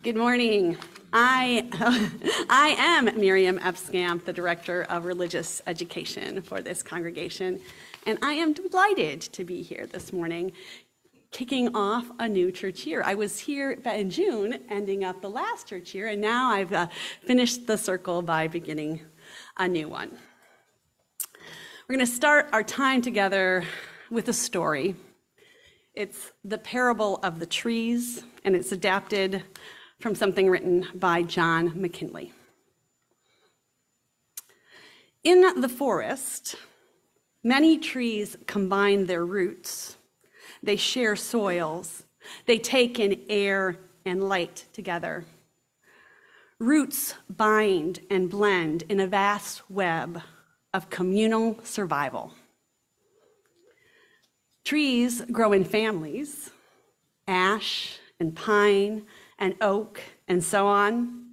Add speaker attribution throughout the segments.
Speaker 1: Good morning. I am Miriam Epskamp, the Director of Religious Education for this congregation, and I am delighted to be here this morning, kicking off a new church year. I was here in June, ending up the last church year, and now I've finished the circle by beginning a new one. We're going to start our time together with a story. It's the parable of the trees, and it's adapted from something written by John McKinley. In the forest, many trees combine their roots. They share soils. They take in air and light together. Roots bind and blend in a vast web of communal survival. Trees grow in families, ash and pine and oak and so on,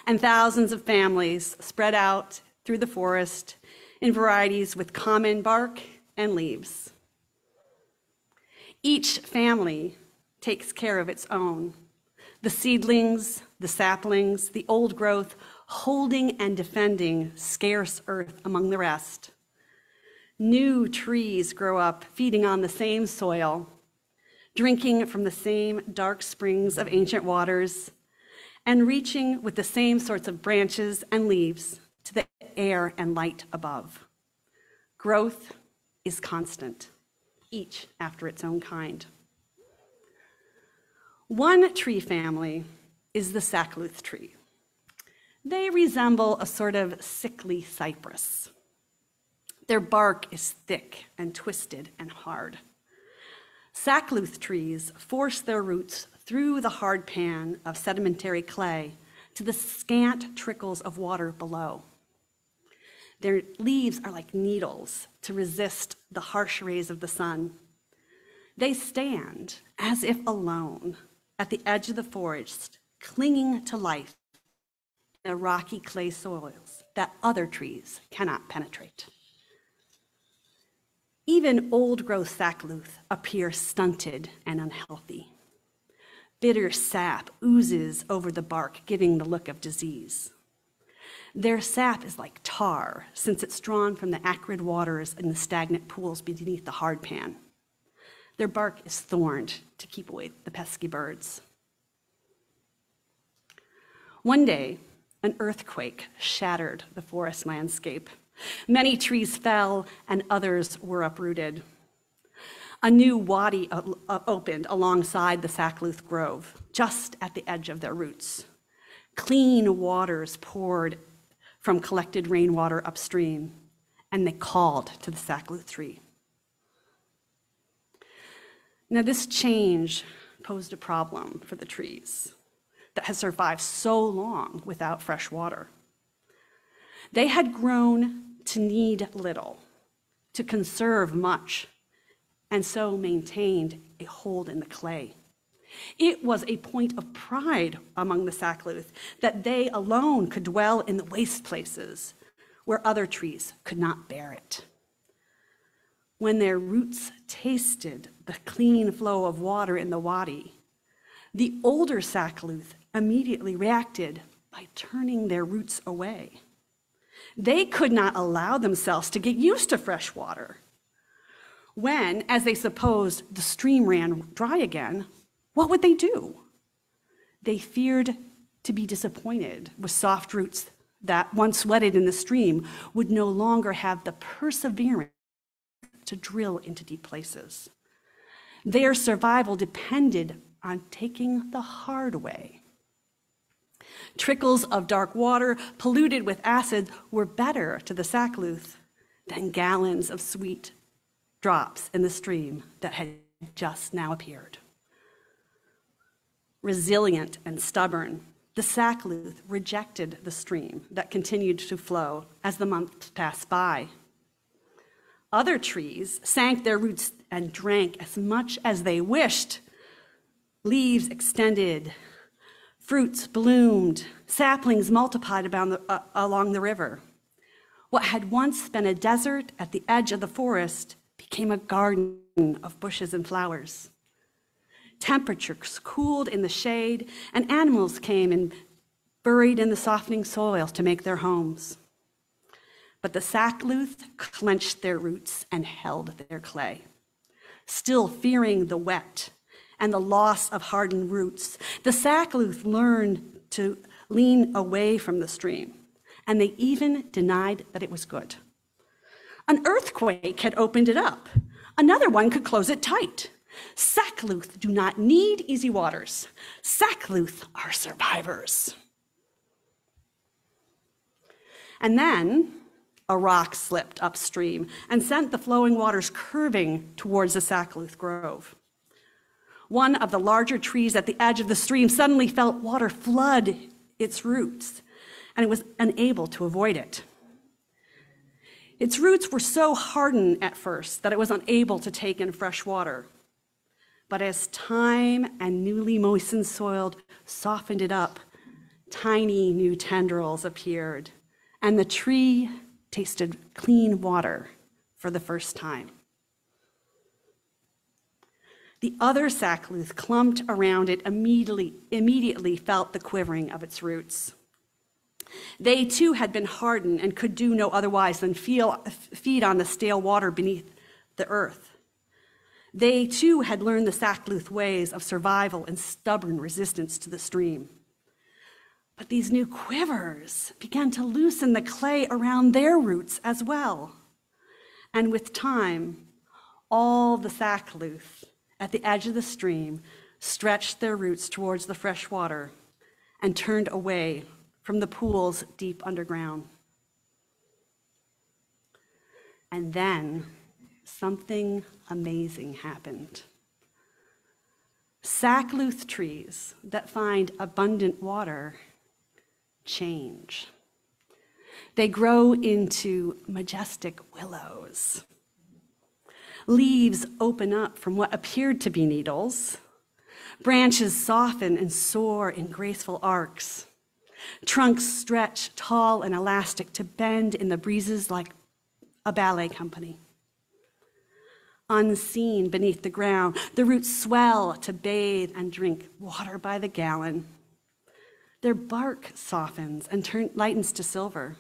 Speaker 1: and thousands of families spread out through the forest in varieties with common bark and leaves. Each family takes care of its own, the seedlings, the saplings, the old growth, holding and defending scarce earth among the rest. New trees grow up, feeding on the same soil, drinking from the same dark springs of ancient waters, and reaching with the same sorts of branches and leaves to the air and light above. Growth is constant, each after its own kind. One tree family is the sackcloth tree. They resemble a sort of sickly cypress. Their bark is thick and twisted and hard. Sackcloth trees force their roots through the hard pan of sedimentary clay to the scant trickles of water below. Their leaves are like needles to resist the harsh rays of the sun. They stand as if alone at the edge of the forest, clinging to life in the rocky clay soils that other trees cannot penetrate. Even old-growth sackcloth appear stunted and unhealthy. Bitter sap oozes over the bark, giving the look of disease. Their sap is like tar, since it's drawn from the acrid waters in the stagnant pools beneath the hard pan. Their bark is thorned to keep away the pesky birds. One day, an earthquake shattered the forest landscape. Many trees fell and others were uprooted. A new wadi opened alongside the sackcloth grove, just at the edge of their roots. Clean waters poured from collected rainwater upstream, and they called to the sackcloth tree. Now, this change posed a problem for the trees that had survived so long without fresh water. They had grown to need little, to conserve much, and so maintained a hold in the clay. It was a point of pride among the sackcloth that they alone could dwell in the waste places where other trees could not bear it. When their roots tasted the clean flow of water in the wadi, the older sackcloth immediately reacted by turning their roots away. They could not allow themselves to get used to fresh water. When, as they supposed, the stream ran dry again, what would they do? They feared to be disappointed with soft roots that, once wetted in the stream, would no longer have the perseverance to drill into deep places. Their survival depended on taking the hard way. Trickles of dark water, polluted with acid, were better to the sackcloth than gallons of sweet drops in the stream that had just now appeared. Resilient and stubborn, the sackcloth rejected the stream that continued to flow as the months passed by. Other trees sank their roots and drank as much as they wished. Leaves extended, fruits bloomed, saplings multiplied along the river. What had once been a desert at the edge of the forest became a garden of bushes and flowers. Temperatures cooled in the shade, and animals came and buried in the softening soil to make their homes. But the sackcloth clenched their roots and held their clay. Still fearing the wet and the loss of hardened roots, the sackcloth learned to lean away from the stream, and they even denied that it was good. An earthquake had opened it up. Another one could close it tight. Sackcloth do not need easy waters. Sackcloth are survivors. And then a rock slipped upstream and sent the flowing waters curving towards the sackcloth grove. One of the larger trees at the edge of the stream suddenly felt water flood its roots, and it was unable to avoid it. Its roots were so hardened at first that it was unable to take in fresh water. But as time and newly moistened soil softened it up, tiny new tendrils appeared, and the tree tasted clean water for the first time. The other sackcloth clumped around it immediately felt the quivering of its roots. They too had been hardened and could do no otherwise than feed on the stale water beneath the earth. They too had learned the sackcloth ways of survival and stubborn resistance to the stream. But these new quivers began to loosen the clay around their roots as well. And with time, all the sackcloth at the edge of the stream stretched their roots towards the fresh water and turned away from the pools deep underground. And then something amazing happened. Sackcloth trees that find abundant water change. They grow into majestic willows. Leaves open up from what appeared to be needles. Branches soften and soar in graceful arcs. Trunks stretch tall and elastic to bend in the breezes like a ballet company. Unseen beneath the ground, the roots swell to bathe and drink water by the gallon. Their bark softens and lightens to silver.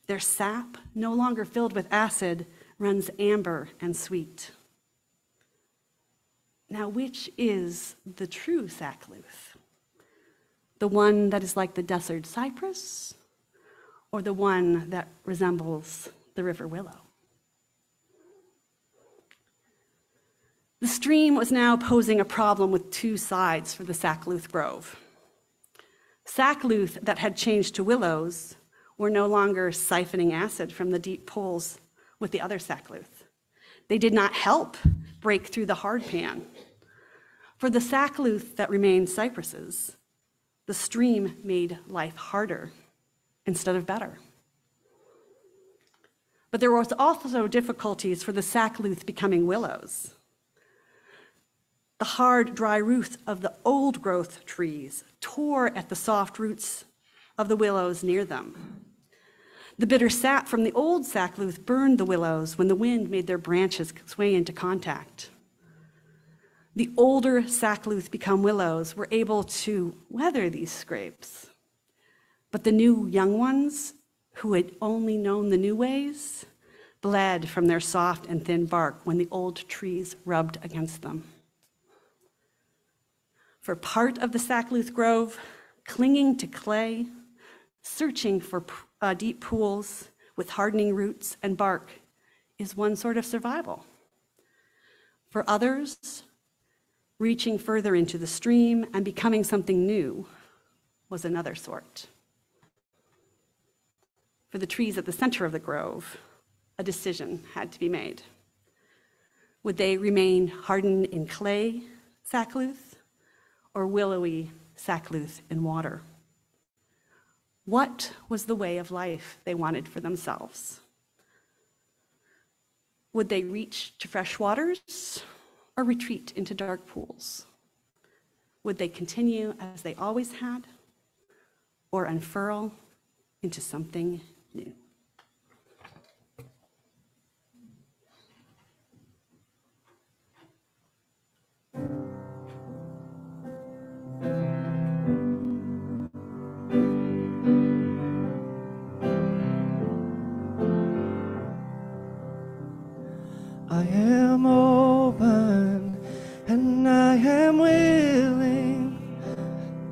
Speaker 1: Their sap, no longer filled with acid, runs amber and sweet. Now, which is the true sackcloth? The one that is like the desert cypress, or the one that resembles the river willow? The stream was now posing a problem with two sides for the sackcloth grove. Sackcloth that had changed to willows were no longer siphoning acid from the deep pools with the other sackcloth. They did not help break through the hard pan. For the sackcloth that remained cypresses, the stream made life harder instead of better. But there was also difficulties for the sackcloth becoming willows. The hard, dry roots of the old growth trees tore at the soft roots of the willows near them. The bitter sap from the old sackcloth burned the willows when the wind made their branches sway into contact. The older sackcloth become willows were able to weather these scrapes. But the new young ones, who had only known the new ways, bled from their soft and thin bark when the old trees rubbed against them. For part of the sackcloth grove, clinging to clay, searching for deep pools with hardening roots and bark is one sort of survival. For others, reaching further into the stream and becoming something new was another sort. For the trees at the center of the grove, a decision had to be made. Would they remain hardened in clay sackcloth or willowy sackcloth in water? What was the way of life they wanted for themselves? Would they reach to fresh waters or retreat into dark pools? Would they continue as they always had or unfurl into something new?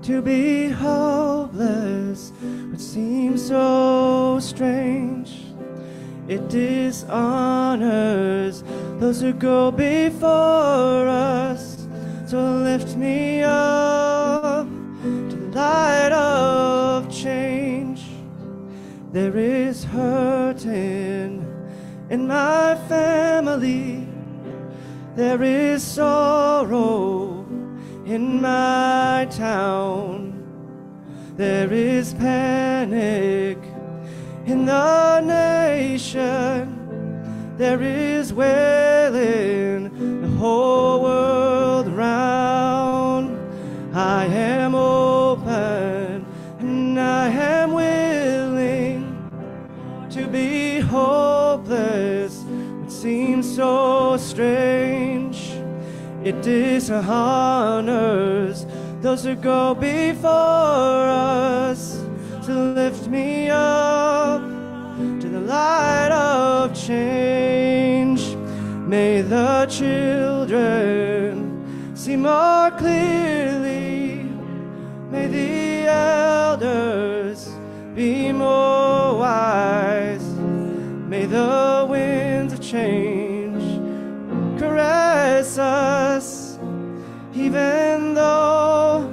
Speaker 2: to be hopeless would seem so strange. It dishonors those who go before us. So lift me up to the light of change. There is hurting in my family. There is sorrow in my town. There is panic in the nation. There is wailing the whole world round. I am open and I am willing to be hopeless. It seems so strange. It dishonors those who go before us. To lift me up to the light of change. May the children see more clearly. May the elders be more wise. May the winds of change caress us, even though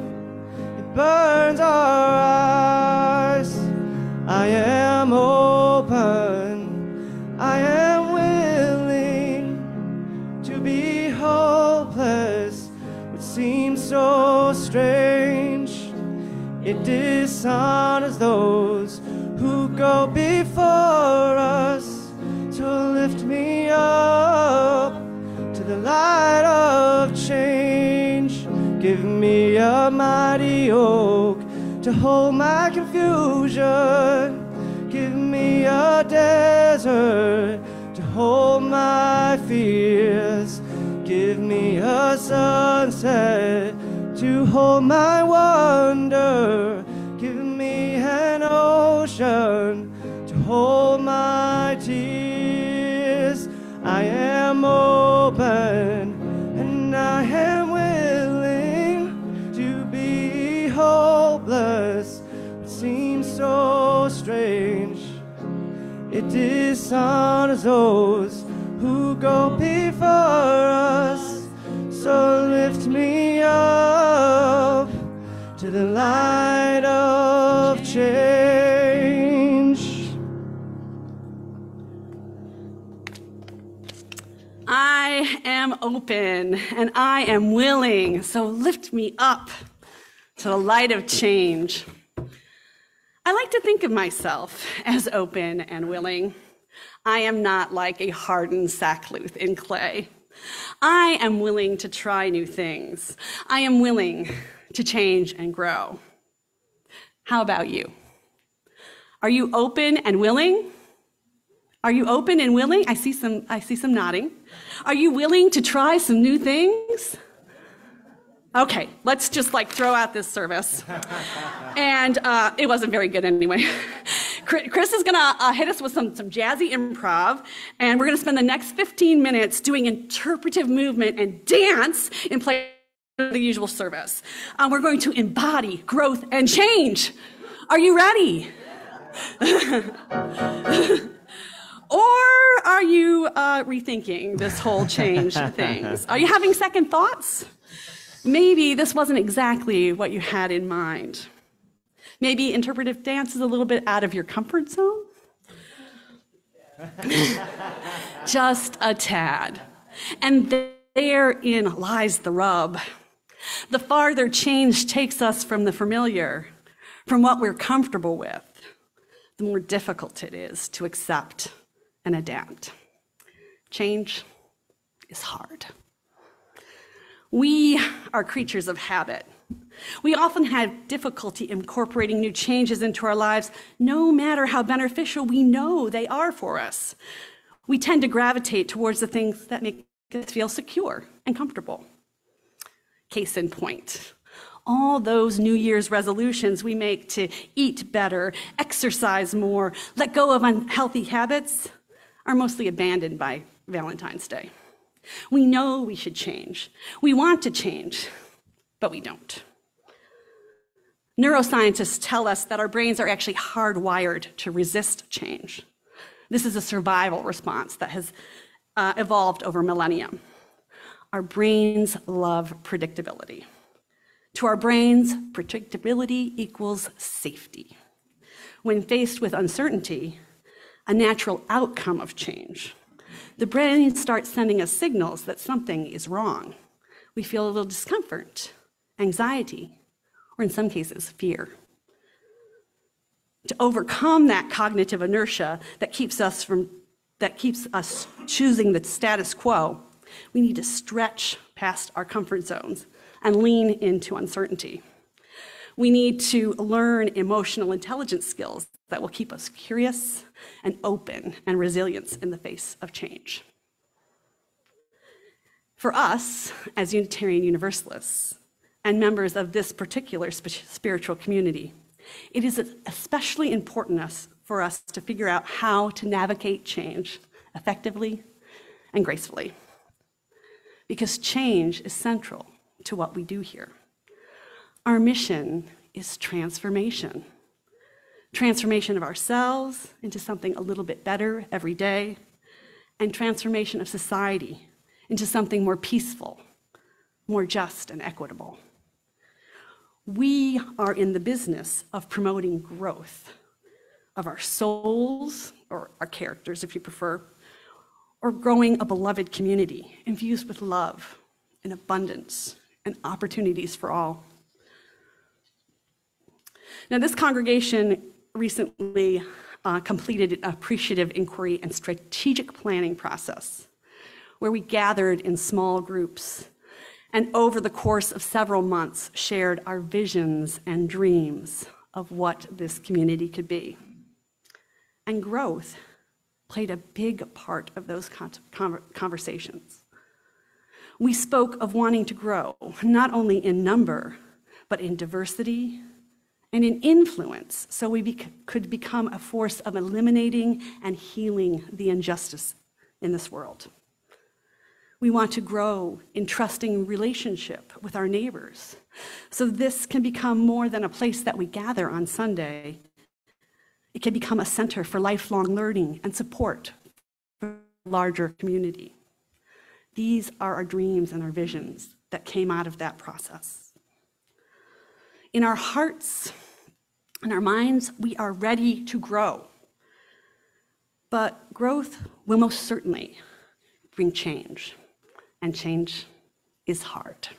Speaker 2: it burns our eyes. I am open, I am willing to be hopeless, which seems so strange. It dishonors those who go before us. So lift me up to the light of change. Give me a mighty oak to hold my confusion. Give me a desert to hold my fears. Give me a sunset to hold my wonder. Give me an ocean to hold my tears. I am open and I am willing to be hopeless. It seems so strange. It dishonors those who go before us. So lift me up to the light of change.
Speaker 1: I am open and I am willing, so lift me up to the light of change. I like to think of myself as open and willing. I am not like a hardened sackcloth in clay. I am willing to try new things. I am willing to change and grow. How about you? Are you open and willing? Are you open and willing? I see some nodding. Are you willing to try some new things? Okay, let's just throw out this service. And it wasn't very good anyway. Chris is gonna hit us with some jazzy improv, and we're gonna spend the next 15 minutes doing interpretive movement and dance in place of the usual service. We're going to embody growth and change. Are you ready? Or are you rethinking this whole change things? Are you having second thoughts? Maybe this wasn't exactly what you had in mind. Maybe interpretive dance is a little bit out of your comfort zone? Just a tad. And therein lies the rub. The farther change takes us from the familiar, from what we're comfortable with, the more difficult it is to accept and adapt. Change is hard. We are creatures of habit. We often have difficulty incorporating new changes into our lives, no matter how beneficial we know they are for us. We tend to gravitate towards the things that make us feel secure and comfortable. Case in point, all those New Year's resolutions we make to eat better, exercise more, let go of unhealthy habits are mostly abandoned by Valentine's Day. We know we should change. We want to change, but we don't. Neuroscientists tell us that our brains are actually hardwired to resist change. This is a survival response that has evolved over millennia. Our brains love predictability. To our brains, predictability equals safety. When faced with uncertainty, a natural outcome of change, the brain starts sending us signals that something is wrong. We feel a little discomfort, anxiety, or in some cases, fear. To overcome that cognitive inertia that keeps us choosing the status quo, we need to stretch past our comfort zones and lean into uncertainty. We need to learn emotional intelligence skills that will keep us curious and open and resilient in the face of change. For us, as Unitarian Universalists and members of this particular spiritual community, it is especially important for us to figure out how to navigate change effectively and gracefully, because change is central to what we do here. Our mission is transformation. Transformation of ourselves into something a little bit better every day, and transformation of society into something more peaceful, more just and equitable. We are in the business of promoting growth of our souls, or our characters if you prefer, or growing a beloved community infused with love and abundance and opportunities for all. Now, this congregation recently completed an appreciative inquiry and strategic planning process where we gathered in small groups and over the course of several months shared our visions and dreams of what this community could be. And growth played a big part of those conversations. We spoke of wanting to grow, not only in number, but in diversity and in influence, so we could become a force of eliminating and healing the injustice in this world. We want to grow in trusting relationship with our neighbors, so this can become more than a place that we gather on Sunday. It can become a center for lifelong learning and support for a larger community. These are our dreams and our visions that came out of that process. In our hearts and our minds, we are ready to grow. But growth will most certainly bring change, and change is hard.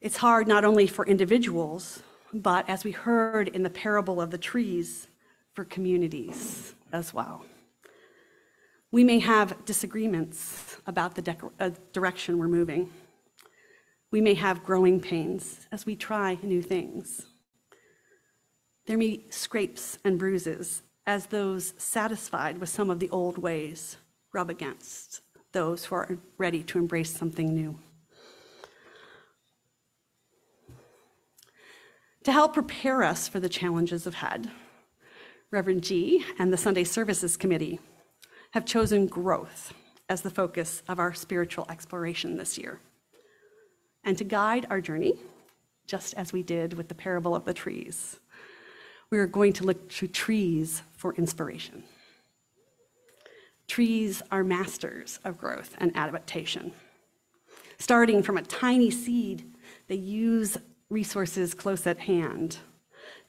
Speaker 1: It's hard not only for individuals, but as we heard in the parable of the trees, for communities as well. We may have disagreements about the direction we're moving. We may have growing pains as we try new things. There may be scrapes and bruises as those satisfied with some of the old ways rub against those who are ready to embrace something new. To help prepare us for the challenges ahead, Reverend G and the Sunday Services Committee have chosen growth as the focus of our spiritual exploration this year. And to guide our journey, just as we did with the parable of the trees, we are going to look to trees for inspiration. Trees are masters of growth and adaptation. Starting from a tiny seed, they use resources close at hand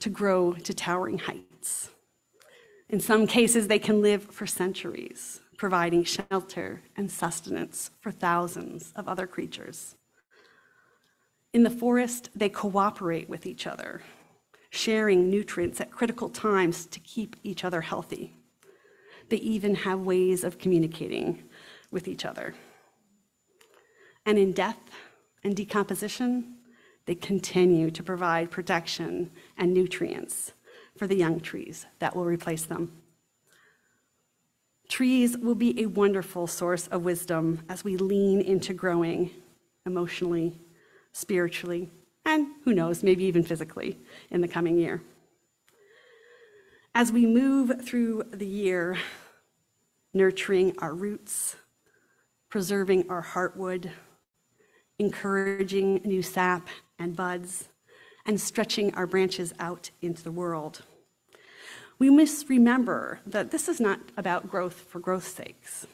Speaker 1: to grow to towering heights. In some cases, they can live for centuries, providing shelter and sustenance for thousands of other creatures. In the forest, they cooperate with each other, sharing nutrients at critical times to keep each other healthy. They even have ways of communicating with each other. And in death and decomposition, they continue to provide protection and nutrients for the young trees that will replace them. Trees will be a wonderful source of wisdom as we lean into growing emotionally, spiritually, and who knows, maybe even physically in the coming year. As we move through the year, nurturing our roots, preserving our heartwood, encouraging new sap and buds, and stretching our branches out into the world. We must remember that this is not about growth for growth's sakes.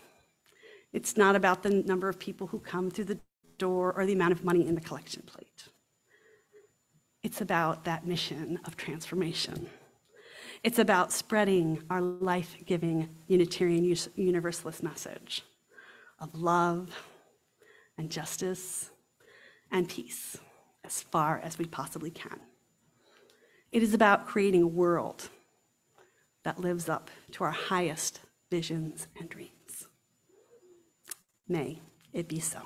Speaker 1: It's not about the number of people who come through the door or the amount of money in the collection plate. It's about that mission of transformation. It's about spreading our life-giving Unitarian Universalist message of love and justice and peace as far as we possibly can. It is about creating a world that lives up to our highest visions and dreams. May it be so.